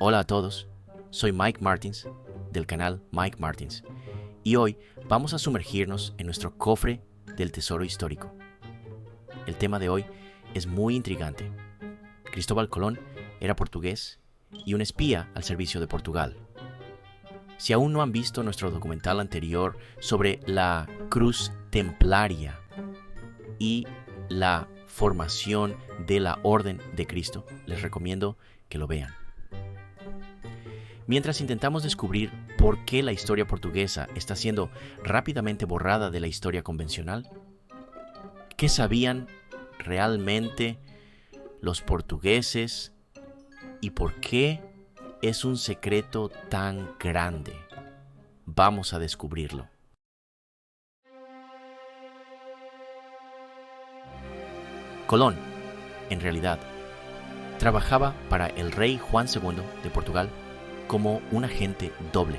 Hola a todos, soy Mike Martins del canal Mike Martins y hoy vamos a sumergirnos en nuestro cofre del tesoro histórico. El tema de hoy es muy intrigante. Cristóbal Colón era portugués y un espía al servicio de Portugal. Si aún no han visto nuestro documental anterior sobre la Cruz Templaria y la formación de la Orden de Cristo, les recomiendo que lo vean. Mientras intentamos descubrir por qué la historia portuguesa está siendo rápidamente borrada de la historia convencional, ¿qué sabían realmente los portugueses y por qué es un secreto tan grande? Vamos a descubrirlo. Colón, en realidad, trabajaba para el rey Juan II de Portugal como un agente doble.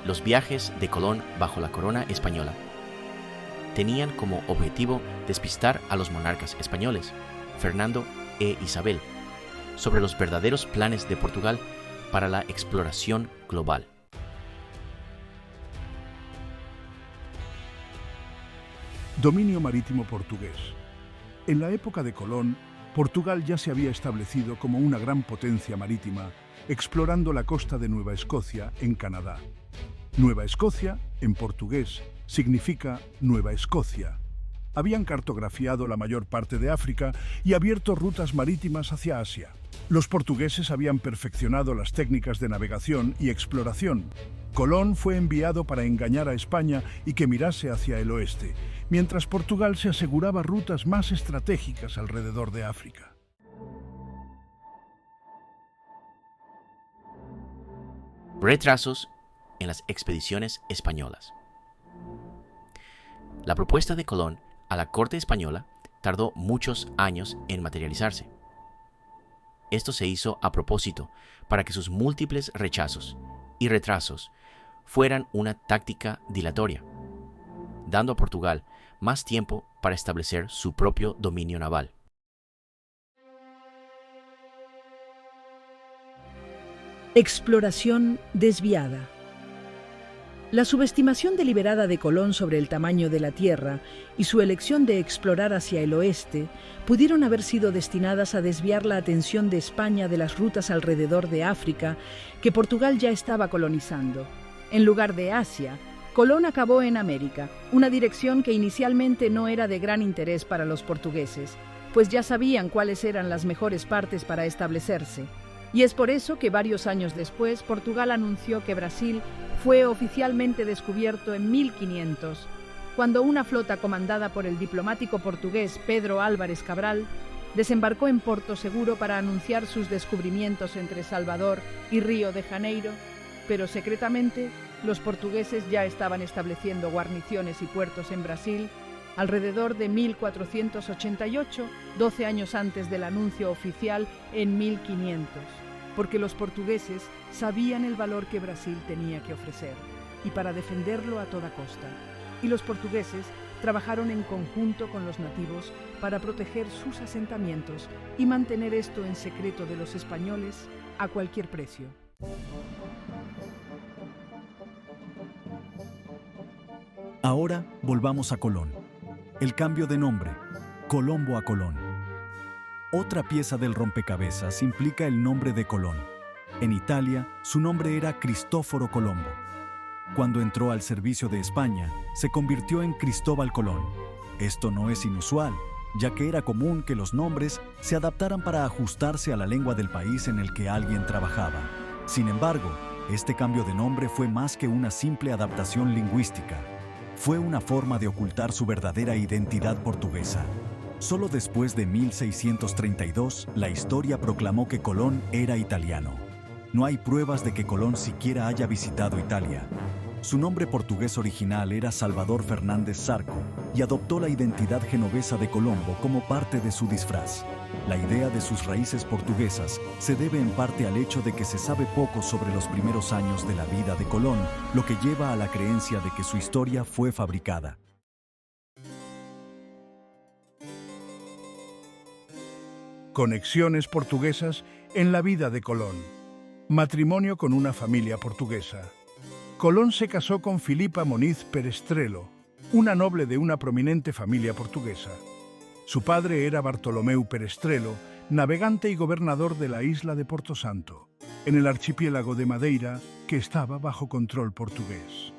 Los viajes de Colón bajo la corona española tenían como objetivo despistar a los monarcas españoles, Fernando e Isabel, sobre los verdaderos planes de Portugal para la exploración global. Dominio marítimo portugués. En la época de Colón, Portugal ya se había establecido como una gran potencia marítima, explorando la costa de Nueva Escocia, en Canadá. Nueva Escocia, en portugués, significa Nueva Escocia. Habían cartografiado la mayor parte de África y abierto rutas marítimas hacia Asia. Los portugueses habían perfeccionado las técnicas de navegación y exploración. Colón fue enviado para engañar a España y que mirase hacia el oeste, mientras Portugal se aseguraba rutas más estratégicas alrededor de África. Retrasos en las expediciones españolas. La propuesta de Colón a la corte española tardó muchos años en materializarse. Esto se hizo a propósito para que sus múltiples rechazos y retrasos fueran una táctica dilatoria, dando a Portugal más tiempo para establecer su propio dominio naval. Exploración desviada. La subestimación deliberada de Colón sobre el tamaño de la Tierra y su elección de explorar hacia el oeste pudieron haber sido destinadas a desviar la atención de España de las rutas alrededor de África que Portugal ya estaba colonizando. En lugar de Asia, Colón acabó en América, una dirección que inicialmente no era de gran interés para los portugueses, pues ya sabían cuáles eran las mejores partes para establecerse. Y es por eso que varios años después, Portugal anunció que Brasil fue oficialmente descubierto en 1500, cuando una flota comandada por el diplomático portugués Pedro Álvares Cabral desembarcó en Porto Seguro para anunciar sus descubrimientos entre Salvador y Río de Janeiro, pero secretamente los portugueses ya estaban estableciendo guarniciones y puertos en Brasil alrededor de 1488, 12 años antes del anuncio oficial en 1500, porque los portugueses sabían el valor que Brasil tenía que ofrecer y para defenderlo a toda costa. Y los portugueses trabajaron en conjunto con los nativos para proteger sus asentamientos y mantener esto en secreto de los españoles a cualquier precio. Ahora volvamos a Colón. El cambio de nombre, Colombo a Colón. Otra pieza del rompecabezas implica el nombre de Colón. En Italia, su nombre era Cristóforo Colombo. Cuando entró al servicio de España, se convirtió en Cristóbal Colón. Esto no es inusual, ya que era común que los nombres se adaptaran para ajustarse a la lengua del país en el que alguien trabajaba. Sin embargo, este cambio de nombre fue más que una simple adaptación lingüística. Fue una forma de ocultar su verdadera identidad portuguesa. Solo después de 1632, la historia proclamó que Colón era italiano. No hay pruebas de que Colón siquiera haya visitado Italia. Su nombre portugués original era Salvador Fernández Zarco y adoptó la identidad genovesa de Colombo como parte de su disfraz. La idea de sus raíces portuguesas se debe en parte al hecho de que se sabe poco sobre los primeros años de la vida de Colón, lo que lleva a la creencia de que su historia fue fabricada. Conexiones portuguesas En la vida de Colón. Matrimonio con una familia portuguesa. Colón se casó con Filipa Moniz Perestrelo, una noble de una prominente familia portuguesa. Su padre era Bartolomeu Perestrelo, navegante y gobernador de la isla de Porto Santo, en el archipiélago de Madeira, que estaba bajo control portugués.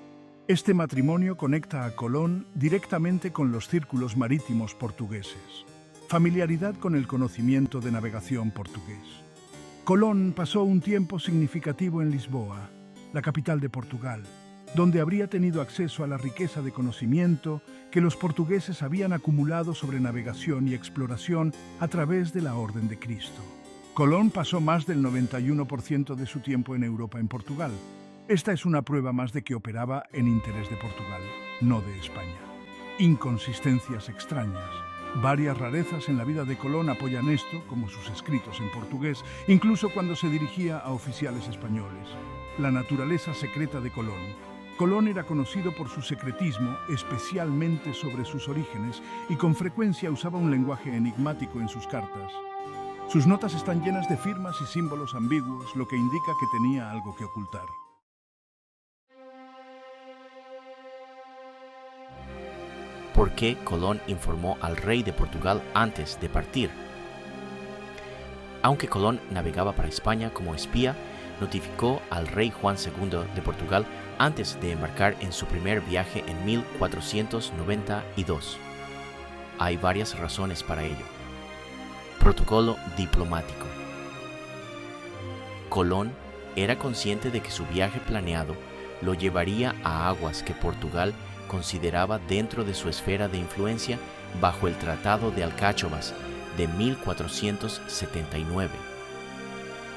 Este matrimonio conecta a Colón directamente con los círculos marítimos portugueses. Familiaridad con el conocimiento de navegación portugués. Colón pasó un tiempo significativo en Lisboa, la capital de Portugal, donde habría tenido acceso a la riqueza de conocimiento que los portugueses habían acumulado sobre navegación y exploración a través de la Orden de Cristo. Colón pasó más del 91% de su tiempo en Europa en Portugal. Esta es una prueba más de que operaba en interés de Portugal, no de España. Inconsistencias extrañas. Varias rarezas en la vida de Colón apoyan esto, como sus escritos en portugués, incluso cuando se dirigía a oficiales españoles. La naturaleza secreta de Colón. Colón era conocido por su secretismo, especialmente sobre sus orígenes, y con frecuencia usaba un lenguaje enigmático en sus cartas. Sus notas están llenas de firmas y símbolos ambiguos, lo que indica que tenía algo que ocultar. ¿Por qué Colón informó al rey de Portugal antes de partir? Aunque Colón navegaba para España como espía, notificó al rey Juan II de Portugal antes de embarcar en su primer viaje en 1492. Hay varias razones para ello. Protocolo diplomático. Colón era consciente de que su viaje planeado lo llevaría a aguas que Portugal consideraba dentro de su esfera de influencia bajo el Tratado de Alcáchovas de 1479,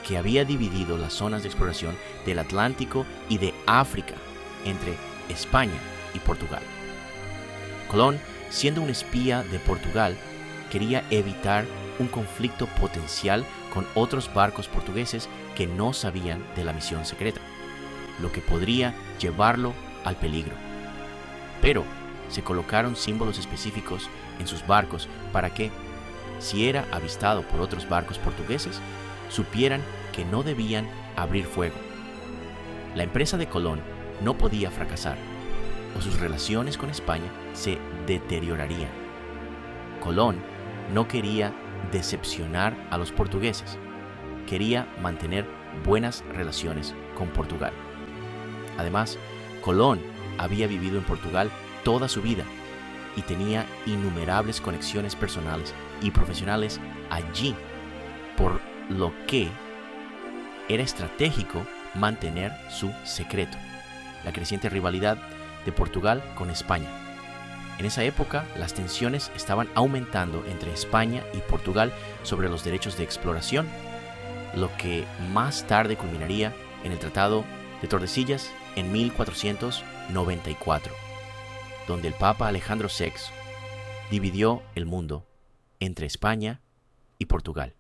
que había dividido las zonas de exploración del Atlántico y de África entre España y Portugal. Colón, siendo un espía de Portugal, quería evitar un conflicto potencial con otros barcos portugueses que no sabían de la misión secreta, lo que podría llevarlo al peligro. Pero se colocaron símbolos específicos en sus barcos para que, si era avistado por otros barcos portugueses, supieran que no debían abrir fuego. La empresa de Colón no podía fracasar, o sus relaciones con España se deteriorarían. Colón no quería decepcionar a los portugueses, quería mantener buenas relaciones con Portugal. Además, Colón había vivido en Portugal toda su vida y tenía innumerables conexiones personales y profesionales allí, por lo que era estratégico mantener su secreto. La creciente rivalidad de Portugal con España. En esa época, las tensiones estaban aumentando entre España y Portugal sobre los derechos de exploración, lo que más tarde culminaría en el Tratado de Tordesillas en 1494, donde el Papa Alejandro VI dividió el mundo entre España y Portugal.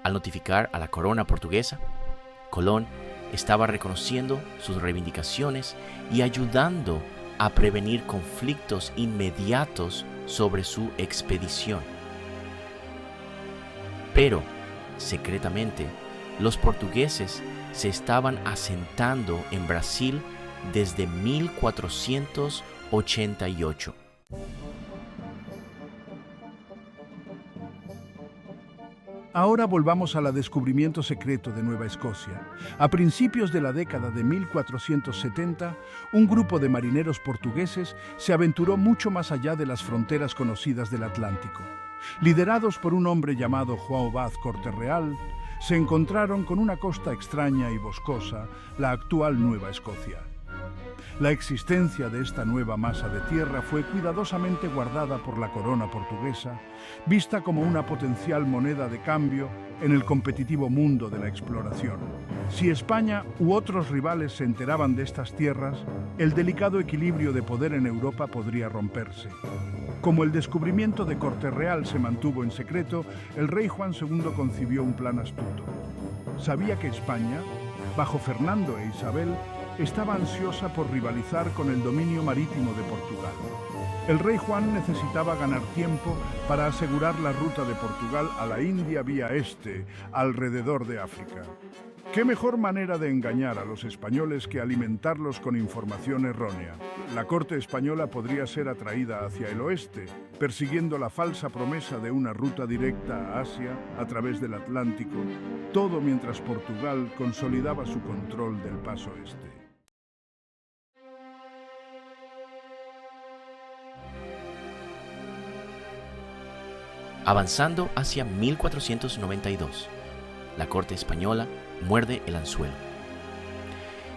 Al notificar a la corona portuguesa, Colón estaba reconociendo sus reivindicaciones y ayudando a prevenir conflictos inmediatos sobre su expedición. Pero, secretamente, los portugueses se estaban asentando en Brasil desde 1488. Ahora volvamos al descubrimiento secreto de Nueva Escocia. A principios de la década de 1470, un grupo de marineros portugueses se aventuró mucho más allá de las fronteras conocidas del Atlántico. Liderados por un hombre llamado João Vaz Corte-Real, se encontraron con una costa extraña y boscosa, la actual Nueva Escocia. La existencia de esta nueva masa de tierra fue cuidadosamente guardada por la corona portuguesa, vista como una potencial moneda de cambio en el competitivo mundo de la exploración. Si España u otros rivales se enteraban de estas tierras, el delicado equilibrio de poder en Europa podría romperse. Como el descubrimiento de Corte-Real se mantuvo en secreto, el rey Juan II concibió un plan astuto. Sabía que España, bajo Fernando e Isabel, estaba ansiosa por rivalizar con el dominio marítimo de Portugal. El rey Juan necesitaba ganar tiempo para asegurar la ruta de Portugal a la India vía este, alrededor de África. ¿Qué mejor manera de engañar a los españoles que alimentarlos con información errónea? La corte española podría ser atraída hacia el oeste, persiguiendo la falsa promesa de una ruta directa a Asia a través del Atlántico, todo mientras Portugal consolidaba su control del paso este. Avanzando hacia 1492, la corte española muerde el anzuelo.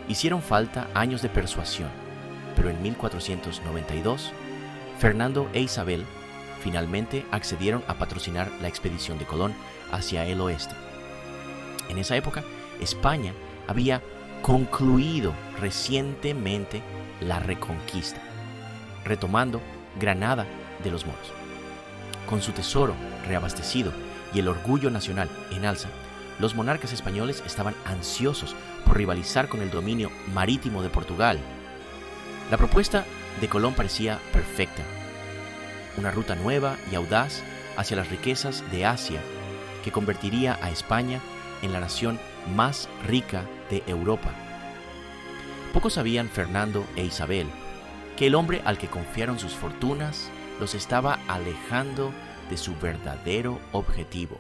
Hicieron falta años de persuasión, pero en 1492, Fernando e Isabel finalmente accedieron a patrocinar la expedición de Colón hacia el oeste. En esa época, España había concluido recientemente la Reconquista, retomando Granada de los moros. Con su tesoro reabastecido y el orgullo nacional en alza, los monarcas españoles estaban ansiosos por rivalizar con el dominio marítimo de Portugal. La propuesta de Colón parecía perfecta: una ruta nueva y audaz hacia las riquezas de Asia que convertiría a España en la nación más rica de Europa. Poco sabían Fernando e Isabel que el hombre al que confiaron sus fortunas los estaba alejando de su verdadero objetivo.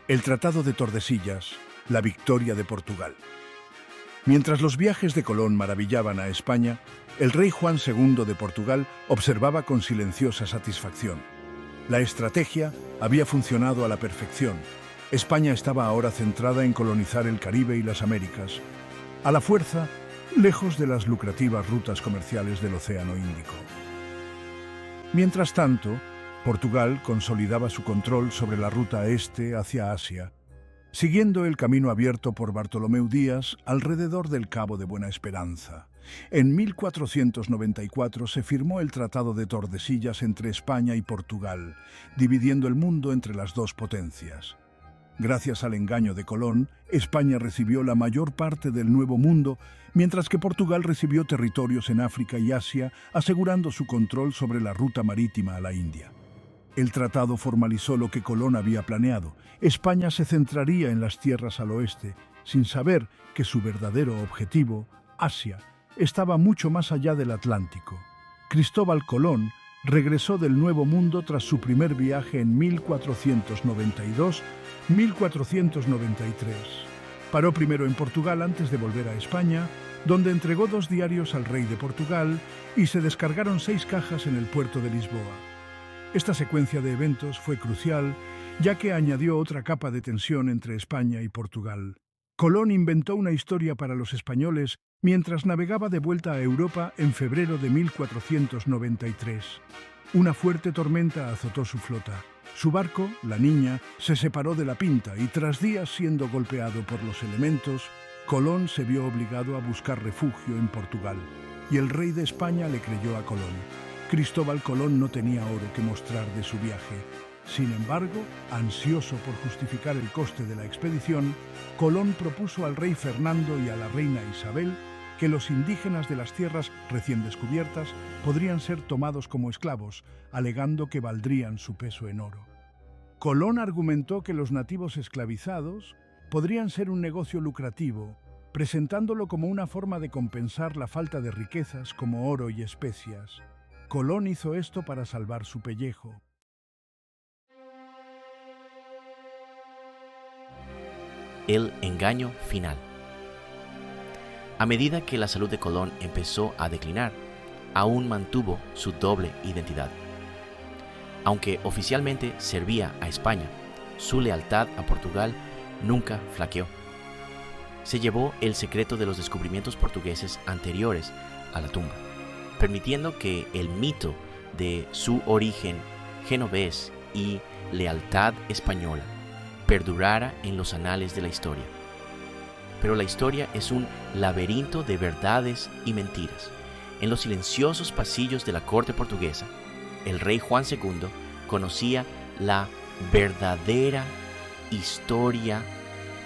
El Tratado de Tordesillas, la victoria de Portugal. Mientras los viajes de Colón maravillaban a España, el rey Juan II de Portugal observaba con silenciosa satisfacción. La estrategia había funcionado a la perfección. España estaba ahora centrada en colonizar el Caribe y las Américas, a la fuerza, lejos de las lucrativas rutas comerciales del Océano Índico. Mientras tanto, Portugal consolidaba su control sobre la ruta este hacia Asia, siguiendo el camino abierto por Bartolomeu Díaz alrededor del Cabo de Buena Esperanza. En 1494 se firmó el Tratado de Tordesillas entre España y Portugal, dividiendo el mundo entre las dos potencias. Gracias al engaño de Colón, España recibió la mayor parte del Nuevo Mundo, mientras que Portugal recibió territorios en África y Asia, asegurando su control sobre la ruta marítima a la India. El tratado formalizó lo que Colón había planeado. España se centraría en las tierras al oeste, sin saber que su verdadero objetivo, Asia, estaba mucho más allá del Atlántico. Cristóbal Colón regresó del Nuevo Mundo tras su primer viaje en 1492-1493. Paró primero en Portugal antes de volver a España, donde entregó 2 diarios al rey de Portugal y se descargaron 6 cajas en el puerto de Lisboa. Esta secuencia de eventos fue crucial, ya que añadió otra capa de tensión entre España y Portugal. Colón inventó una historia para los españoles mientras navegaba de vuelta a Europa en febrero de 1493. Una fuerte tormenta azotó su flota. Su barco, la Niña, se separó de la Pinta y tras días siendo golpeado por los elementos, Colón se vio obligado a buscar refugio en Portugal, y el rey de España le creyó a Colón. Cristóbal Colón no tenía oro que mostrar de su viaje. Sin embargo, ansioso por justificar el coste de la expedición, Colón propuso al rey Fernando y a la reina Isabel que los indígenas de las tierras recién descubiertas podrían ser tomados como esclavos, alegando que valdrían su peso en oro. Colón argumentó que los nativos esclavizados podrían ser un negocio lucrativo, presentándolo como una forma de compensar la falta de riquezas como oro y especias. Colón hizo esto para salvar su pellejo. El engaño final. A medida que la salud de Colón empezó a declinar, aún mantuvo su doble identidad. Aunque oficialmente servía a España, su lealtad a Portugal nunca flaqueó. Se llevó el secreto de los descubrimientos portugueses anteriores a la tumba, permitiendo que el mito de su origen genovés y lealtad española perdurara en los anales de la historia. Pero la historia es un laberinto de verdades y mentiras. En los silenciosos pasillos de la corte portuguesa, el rey Juan II conocía la verdadera historia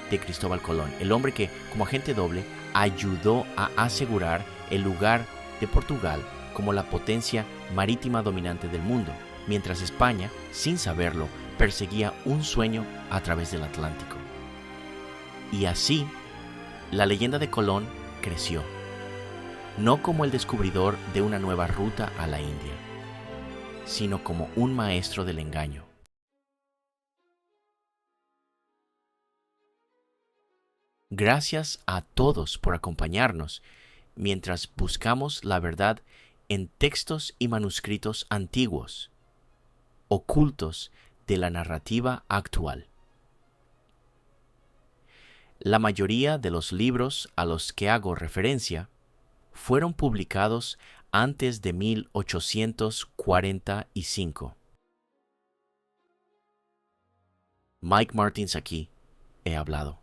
de Cristóbal Colón, el hombre que, como agente doble, ayudó a asegurar el lugar de Portugal como la potencia marítima dominante del mundo, mientras España, sin saberlo, perseguía un sueño a través del Atlántico. Y así, la leyenda de Colón creció, no como el descubridor de una nueva ruta a la India, sino como un maestro del engaño. Gracias a todos por acompañarnos mientras buscamos la verdad en textos y manuscritos antiguos, ocultos de la narrativa actual. La mayoría de los libros a los que hago referencia fueron publicados antes de 1845. Mike Martins aquí, he hablado.